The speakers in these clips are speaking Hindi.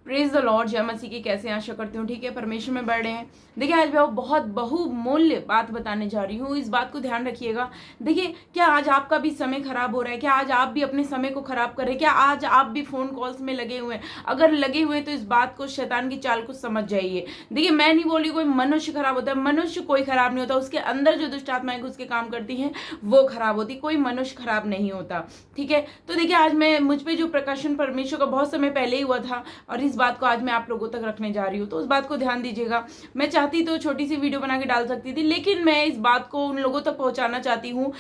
प्रेज द लॉर्ड, जय मसीह की। कैसे आशा करती हूँ ठीक है, परमेश्वर में बढ़ रहे हैं। देखिए आज मैं बहुत बहुमूल्य बात बताने जा रही हूँ, इस बात को ध्यान रखिएगा। देखिए क्या आज आपका भी समय खराब हो रहा है? क्या आज आप भी अपने समय को खराब कर रहे हैं? क्या आज आप भी फोन कॉल्स में लगे हुए हैं? अगर लगे हुए हैं तो इस बात को, शैतान की चाल को समझ जाइए। देखिए मैं नहीं बोली कोई मनुष्य खराब होता है, मनुष्य कोई खराब नहीं होता, उसके अंदर जो दुष्ट आत्माएं घुस के काम करती हैं वो खराब होती, कोई मनुष्य खराब नहीं होता। ठीक है, तो देखिए आज मैं मुझ पे जो प्रकाशन परमेश्वर का बहुत समय पहले ही हुआ था और इस बात को आज मैं आप लोगों तक रखने जा रही हूँ, तो उस बात को ध्यान दीजिएगा। मैं चाहती तो छोटी सी वीडियो बना के डाल सकती थी, लेकिन मैं इस बात को उन लोगों तक पहुंचाना चाहती हूँ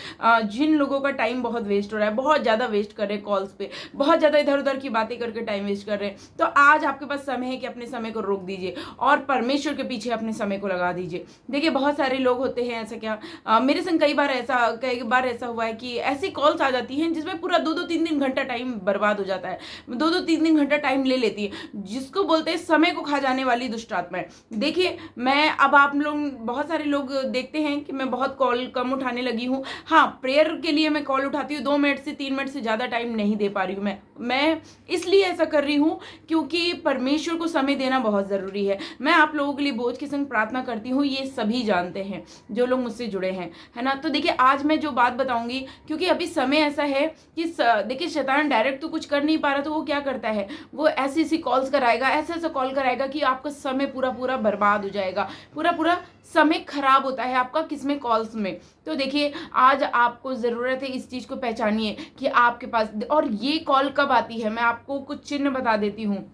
जिन लोगों का टाइम बहुत वेस्ट हो रहा है, बहुत ज्यादा वेस्ट कर रहे हैं कॉल्स पे, बहुत ज्यादा इधर उधर की बातें करके टाइम वेस्ट कर रहे हैं। तो आज आपके पास समय है कि अपने समय को रोक दीजिए और परमेश्वर के पीछे अपने समय को लगा दीजिए। देखिए बहुत सारे लोग होते हैं, ऐसा क्या मेरे संग कई बार ऐसा हुआ है कि ऐसी कॉल्स आ जाती हैं जिसमें पूरा 2-2 3-3 घंटा टाइम बर्बाद हो जाता है, 2-2 3-3 घंटा टाइम ले लेती है, जिसको बोलते हैं समय को खा जाने वाली दुष्ट आत्माएं। देखिए मैं अब आप लोग, बहुत सारे लोग देखते हैं कि मैं बहुत कॉल कम उठाने लगी हूँ। हाँ, प्रेयर के लिए मैं कॉल उठाती हूँ, 2 मिनट से 3 मिनट से ज्यादा टाइम नहीं दे पा रही हूँ। मैं इसलिए ऐसा कर रही हूँ क्योंकि परमेश्वर को समय देना बहुत जरूरी है। मैं आप लोगों के लिए बोझ के संग प्रार्थना करती हूँ, ये सभी जानते हैं जो लोग मुझसे जुड़े हैं, है ना। तो देखिए आज मैं जो बात बताऊंगी, क्योंकि अभी समय ऐसा है कि देखिए शैतान डायरेक्ट तो कुछ कर नहीं पा रहा, तो वो क्या करता है, वो ऐसी ऐसी कॉल्स कराएगा, ऐसा ऐसा कॉल कराएगा कि आपका समय पूरा पूरा बर्बाद हो जाएगा, पूरा पूरा समय खराब होता है आपका किसमें, कॉल्स में। तो देखिए आज आपको जरूरत है इस चीज को पहचानिए कि आपके पास, और ये कॉल कब आती है, मैं आपको कुछ चिन्ह बता देती हूँ।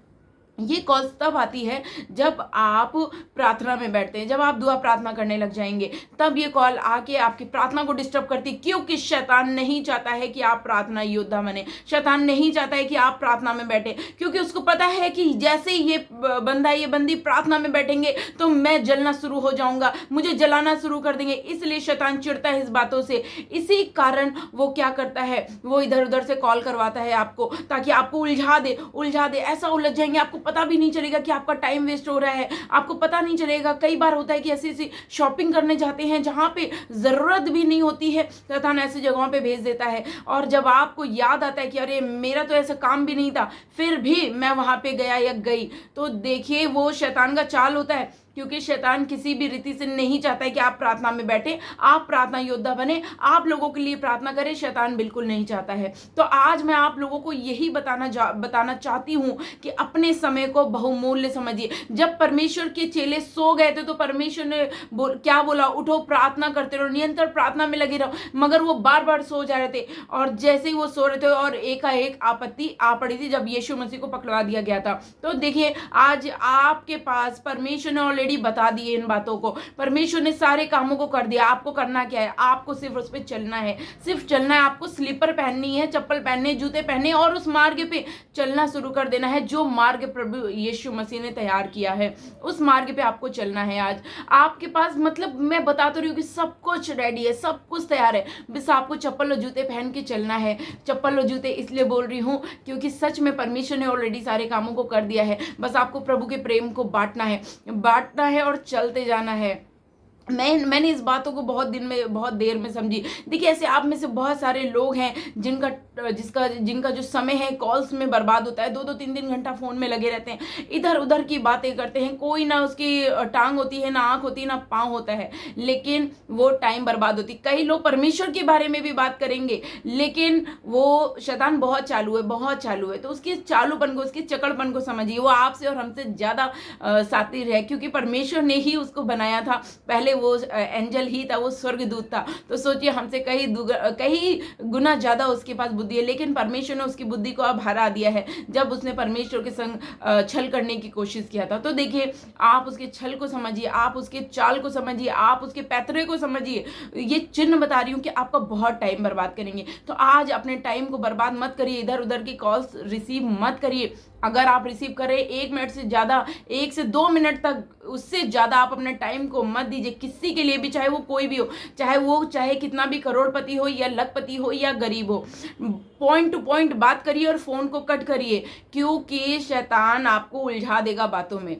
ये कॉल्स तब आती है जब आप प्रार्थना में बैठते हैं, जब आप दुआ प्रार्थना करने लग जाएंगे, तब ये कॉल आके आपकी प्रार्थना को डिस्टर्ब करती, क्योंकि शैतान नहीं चाहता है कि आप प्रार्थना योद्धा बने। शैतान नहीं चाहता है कि आप प्रार्थना में बैठे, क्योंकि उसको पता है कि जैसे ये बंदा ये बंदी प्रार्थना में बैठेंगे तो मैं जलना शुरू हो जाऊंगा, मुझे जलाना शुरू कर देंगे। इसलिए शैतान चिढ़ता है इस बातों से। इसी कारण वो क्या करता है, वो इधर उधर से कॉल करवाता है आपको, ताकि आपको उलझा दे, ऐसा उलझ जाएंगे आपको पता भी नहीं चलेगा कि आपका टाइम वेस्ट हो रहा है, आपको पता नहीं चलेगा। कई बार होता है कि ऐसी ऐसी शॉपिंग करने जाते हैं जहां पे जरूरत भी नहीं होती है, शैतान ऐसी जगहों पे भेज देता है, और जब आपको याद आता है कि अरे मेरा तो ऐसा काम भी नहीं था, फिर भी मैं वहां पे गया या गई, तो देखिए वो शैतान का चाल होता है, क्योंकि शैतान किसी भी रीति से नहीं चाहता है कि आप प्रार्थना में बैठे, आप प्रार्थना योद्धा बने, आप लोगों के लिए प्रार्थना करें। शैतान बिल्कुल नहीं चाहता है। तो आज मैं आप लोगों को यही बताना चाहती हूं कि अपने समय को बहुमूल्य समझिए। जब परमेश्वर के चेले सो गए थे तो परमेश्वर ने क्या बोला, उठो प्रार्थना करते रहो, निरंतर प्रार्थना में लगे रहो, मगर वो बार बार सो जा रहे थे, और जैसे ही वो सो रहे थे और एकाएक आपत्ति आ पड़ी थी जब यीशु मसीह को पकड़वा दिया गया था। तो देखिए आज आपके पास परमेश्वर ने ऑलरेडी बता दिए इन बातों को, परमेश्वर ने सारे कामों को कर दिया। आपको करना क्या है, आपको सिर्फ उस पर चलना है, सिर्फ चलना है। आपको स्लीपर पहननी है, चप्पल पहनने, जूते पहने, और उस मार्ग पे चलना शुरू कर देना है जो मार्ग प्रभु यीशु मसीह ने तैयार किया है, उस मार्ग पे आपको चलना है। आज आपके पास, मतलब मैं बता तो रही हूँ कि सब कुछ रेडी है, सब कुछ तैयार है, बस आपको चप्पल और जूते पहन के चलना है। चप्पल और जूते इसलिए बोल रही हूँ क्योंकि सच में परमेश्वर ने ऑलरेडी सारे कामों को कर दिया है, बस आपको प्रभु के प्रेम को बांटना है और चलते जाना है। मैंने इस बातों को बहुत देर में समझी। देखिए ऐसे आप में से बहुत सारे लोग हैं जिनका जो समय है कॉल्स में बर्बाद होता है, 2-2 3-3 घंटा फोन में लगे रहते हैं, इधर उधर की बातें करते हैं, कोई ना उसकी टांग होती है, ना आंख होती है, ना पाँव होता है, लेकिन वो टाइम बर्बाद होती। कई लोग परमेश्वर के बारे में भी बात करेंगे, लेकिन वो शैतान बहुत चालू है, तो उसके चालूपन को, उसके चकड़पन को समझिए। वो आपसे और हमसे ज्यादा सातिर है, क्योंकि परमेश्वर ने ही उसको बनाया था। पहले वो एंजल ही था, वो स्वर्गदूत था, तो सोचिए हमसे कई गुना ज्यादा उसके पास बुद्धि है, लेकिन परमेश्वर ने उसकी बुद्धि को अब हरा दिया है जब उसने परमेश्वर के संग छल करने की कोशिश किया था। तो देखिए आप उसके छल को समझिए, आप उसके चाल को समझिए, आप उसके पैतरे को समझिए। ये चिन्ह बता रही हूँ कि आपका बहुत टाइम बर्बाद करेंगे। तो आज अपने टाइम को बर्बाद मत करिए, इधर उधर की कॉल्स रिसीव मत करिए। अगर आप रिसीव करें 1 मिनट से ज्यादा, 1 से 2 मिनट तक, उससे ज्यादा आप अपने टाइम को मत दीजिए किसी के लिए भी, चाहे वो कोई भी हो, चाहे कितना भी करोड़पति हो या लखपति हो या गरीब हो। पॉइंट टू पॉइंट बात करिए और फोन को कट करिए, क्योंकि शैतान आपको उलझा देगा बातों में।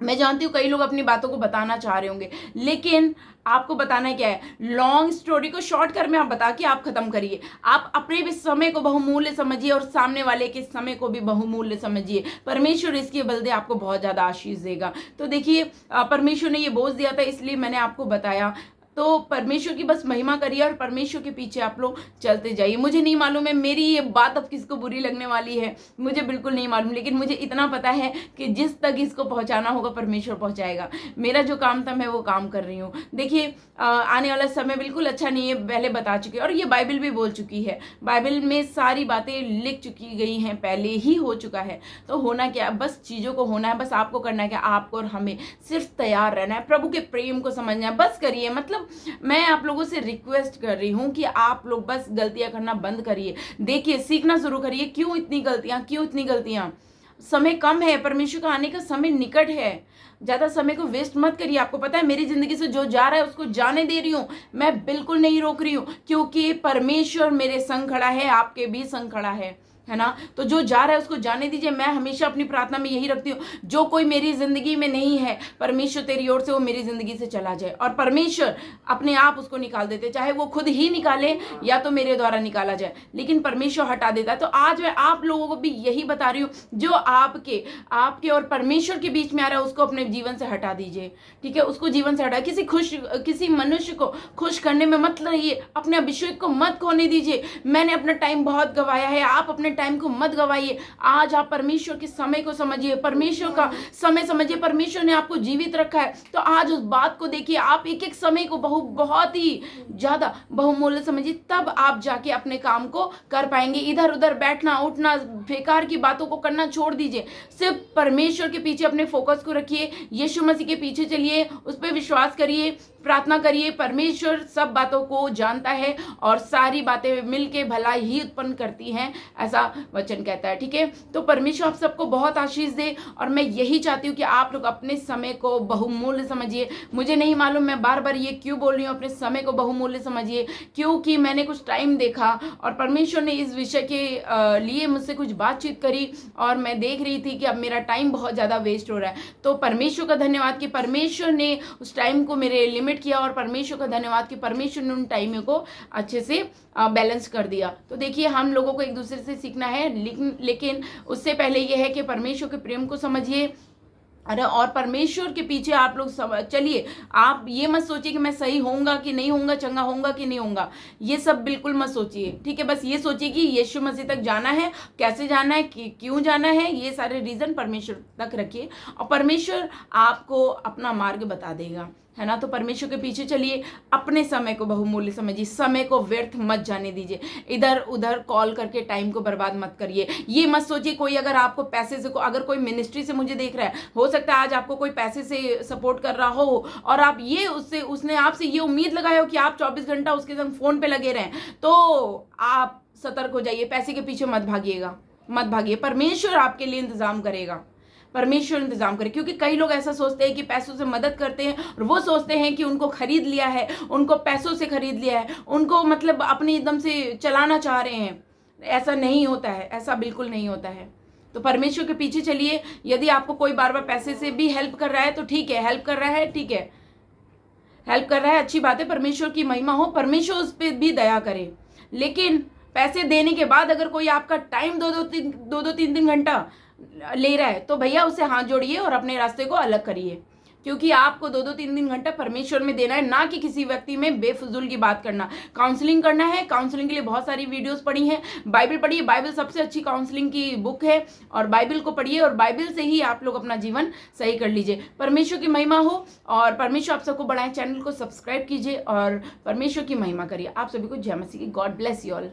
मैं जानती हूँ कई लोग अपनी बातों को बताना चाह रहे होंगे, लेकिन आपको बताना क्या है, लॉन्ग स्टोरी को शॉर्ट कर में आप बता के आप खत्म करिए। आप अपने भी समय को बहुमूल्य समझिए और सामने वाले के समय को भी बहुमूल्य समझिए। परमेश्वर इसके बदले आपको बहुत ज्यादा आशीष देगा। तो देखिए, परमेश्वर ने ये बोझ दिया था, इसलिए मैंने आपको बताया। तो परमेश्वर की बस महिमा करिए और परमेश्वर के पीछे आप लोग चलते जाइए। मुझे नहीं मालूम है मेरी ये बात अब किसको बुरी लगने वाली है, मुझे बिल्कुल नहीं मालूम, लेकिन मुझे इतना पता है कि जिस तक इसको पहुंचाना होगा परमेश्वर पहुंचाएगा। मेरा जो काम था मैं वो काम कर रही हूँ। देखिए, आने वाला समय बिल्कुल अच्छा नहीं है, पहले बता चुके और ये बाइबल भी बोल चुकी है। बाइबल में सारी बातें लिख चुकी गई हैं, पहले ही हो चुका है। तो होना क्या, बस चीज़ों को होना है, बस आपको करना है क्या, आपको और हमें सिर्फ तैयार रहना है, प्रभु के प्रेम को समझना है, बस करिए। मतलब मैं आप लोगों से रिक्वेस्ट कर रही हूं कि आप लोग बस गलतियां करना बंद करिए। देखिए, सीखना शुरू करिए। क्यों इतनी गलतियां, समय कम है, परमेश्वर का आने का समय निकट है। ज्यादा समय को वेस्ट मत करिए। आपको पता है मेरी जिंदगी से जो जा रहा है उसको जाने दे रही हूँ, मैं बिल्कुल नहीं रोक रही हूँ, क्योंकि परमेश्वर मेरे संग खड़ा है, आपके भी संग खड़ा है ना। तो जो जा रहा है उसको जाने दीजिए। मैं हमेशा अपनी प्रार्थना में यही रखती हूँ, जो कोई मेरी जिंदगी में नहीं है, परमेश्वर तेरी ओर से वो मेरी जिंदगी से चला जाए, और परमेश्वर अपने आप उसको निकाल देते, चाहे वो खुद ही निकाले या तो मेरे द्वारा निकाला जाए, लेकिन परमेश्वर हटा देता है। तो आज मैं आप लोगों को भी यही बता रही हूँ, जो आपके और परमेश्वर के बीच में आ रहा है उसको अपने जीवन से हटा दीजिए। ठीक है, उसको जीवन से हटा। किसी मनुष्य को खुश करने में मत रहिए, अपने अभिषेक को मत खोने दीजिए। मैंने अपना टाइम बहुत गवाया है, आप अपने टाइम को मत गवाइए। आज आप परमेश्वर के समय को समझिए, परमेश्वर का समय समझिए। परमेश्वर ने आपको जीवित रखा है, तो आज उस बात को देखिए। आप एक एक समय को बहुत ही ज्यादा बहुमूल्य समझिए, तब आप जाके अपने काम को कर पाएंगे। इधर उधर बैठना उठना, बेकार की बातों को करना छोड़ दीजिए। सिर्फ परमेश्वर के पीछे अपने फोकस को रखिए, यीशु मसीह के पीछे चलिए, उस पर विश्वास करिए, प्रार्थना करिए। परमेश्वर सब बातों को जानता है और सारी बातें मिलके भला ही उत्पन्न करती हैं, ऐसा वचन कहता है। ठीक है, तो परमेश्वर आप सबको बहुत आशीष दे, और मैं यही चाहती हूँ कि आप लोग अपने समय को बहुमूल्य समझिए। मुझे नहीं मालूम मैं बार बार ये क्यों बोल रही हूँ, अपने समय को बहुमूल्य समझिए, क्योंकि मैंने कुछ टाइम देखा और परमेश्वर ने इस विषय के लिए मुझसे कुछ बातचीत करी, और मैं देख रही थी कि अब मेरा टाइम बहुत ज़्यादा वेस्ट हो रहा है। तो परमेश्वर का धन्यवाद कि परमेश्वर ने उस टाइम को मेरे लिमिट किया, और परमेश्वर का धन्यवाद कि परमेश्वर ने उन टाइमों को अच्छे से बैलेंस कर दिया। तो देखिए, हम लोगों को एक दूसरे से सीखना है, लेकिन उससे पहले यह है कि परमेश्वर के प्रेम को समझिए, और परमेश्वर के पीछे आप लोग चलिए। आप ये मत सोचिए कि मैं सही होऊंगा कि नहीं होऊंगा, चंगा होऊंगा कि नहीं होऊंगा, ये सब बिल्कुल मत सोचिए। ठीक है, बस ये सोचिए कि यीशु मसीह तक जाना है, कैसे जाना है, क्यों जाना है, ये सारे रीजन परमेश्वर तक रखिए, और परमेश्वर आपको अपना मार्ग बता देगा, है ना। तो परमेश्वर के पीछे चलिए, अपने समय को बहुमूल्य समझिए, समय को व्यर्थ मत जाने दीजिए, इधर उधर कॉल करके टाइम को बर्बाद मत करिए। ये मत सोचिए कोई अगर आपको पैसे से, अगर कोई मिनिस्ट्री से मुझे देख रहा है, हो सकता है आज आपको कोई पैसे से सपोर्ट कर रहा हो, और आप ये उसने आपसे ये उम्मीद लगाया हो कि आप 24 घंटा उसके संग फोन पे लगे रहें, तो आप सतर्क हो जाइए, पैसे के पीछे मत भागिए। परमेश्वर आपके लिए इंतजाम करेगा, परमेश्वर इंतजाम करे। क्योंकि कई लोग ऐसा सोचते हैं कि पैसों से मदद करते हैं, और वो सोचते हैं कि उनको खरीद लिया है, उनको पैसों से खरीद लिया है, उनको मतलब अपने एकदम से चलाना चाह रहे हैं। ऐसा नहीं होता है, ऐसा बिल्कुल नहीं होता है। तो परमेश्वर के पीछे चलिए। यदि आपको कोई बार बार पैसे से भी हेल्प कर रहा है तो ठीक है, हेल्प कर रहा है, ठीक है, हेल्प कर रहा है, अच्छी बात है, परमेश्वर की महिमा हो, परमेश्वर उस पर भी दया करे। लेकिन पैसे देने के बाद अगर कोई आपका टाइम दो तीन घंटा ले रहा है, तो भैया उससे हाथ जोड़िए और अपने रास्ते को अलग करिए, क्योंकि आपको 2-3 घंटा परमेश्वर में देना है, ना कि किसी व्यक्ति में बेफजूल की बात करना। काउंसलिंग करना है, काउंसलिंग के लिए बहुत सारी वीडियोस पढ़ी हैं, बाइबल पढ़िए, बाइबल सबसे अच्छी काउंसलिंग की बुक है, और बाइबल को पढ़िए, और बाइबल से ही आप लोग अपना जीवन सही कर लीजिए। परमेश्वर की महिमा हो, और परमेश्वर आप सबको बढ़ाएं। चैनल को सब्सक्राइब कीजिए और परमेश्वर की महिमा करिए। आप सभी को जय मसीह की। God bless you all.